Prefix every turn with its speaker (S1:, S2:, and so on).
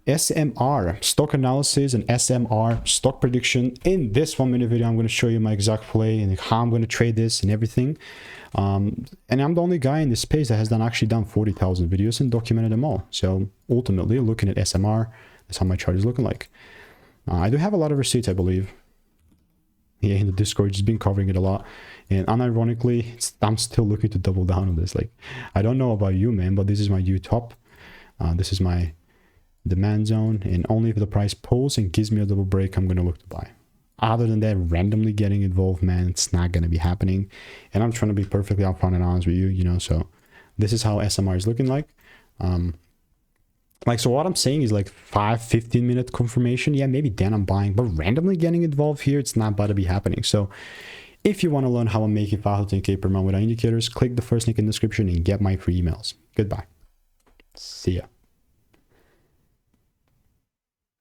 S1: SMR stock analysis and SMR stock prediction. In this 1 minute video, I'm going to show you my exact play and how I'm going to trade this and everything. And I'm the only guy in this space that has actually done 40,000 videos and documented them all. So ultimately, looking at SMR, that's how my chart is looking like. I do have a lot of receipts, I believe. Yeah, in the Discord, just been covering it a lot. And unironically, I'm still looking to double down on this. Like, I don't know about you, man, but this is my U top. This is my demand zone. And only if the price pulls and gives me a double break, I'm going to look to buy. Other than that, randomly getting involved, man, it's not going to be happening. And I'm trying to be perfectly upfront and honest with you, you know. So this is how SMR is looking like. So what I'm saying is like 5-15 minute confirmation. Yeah, maybe then I'm buying, but randomly getting involved here, it's not about to be happening. So if you want to learn how I'm making 510K per month without indicators, click the first link in the description and get my free emails. Goodbye. See ya.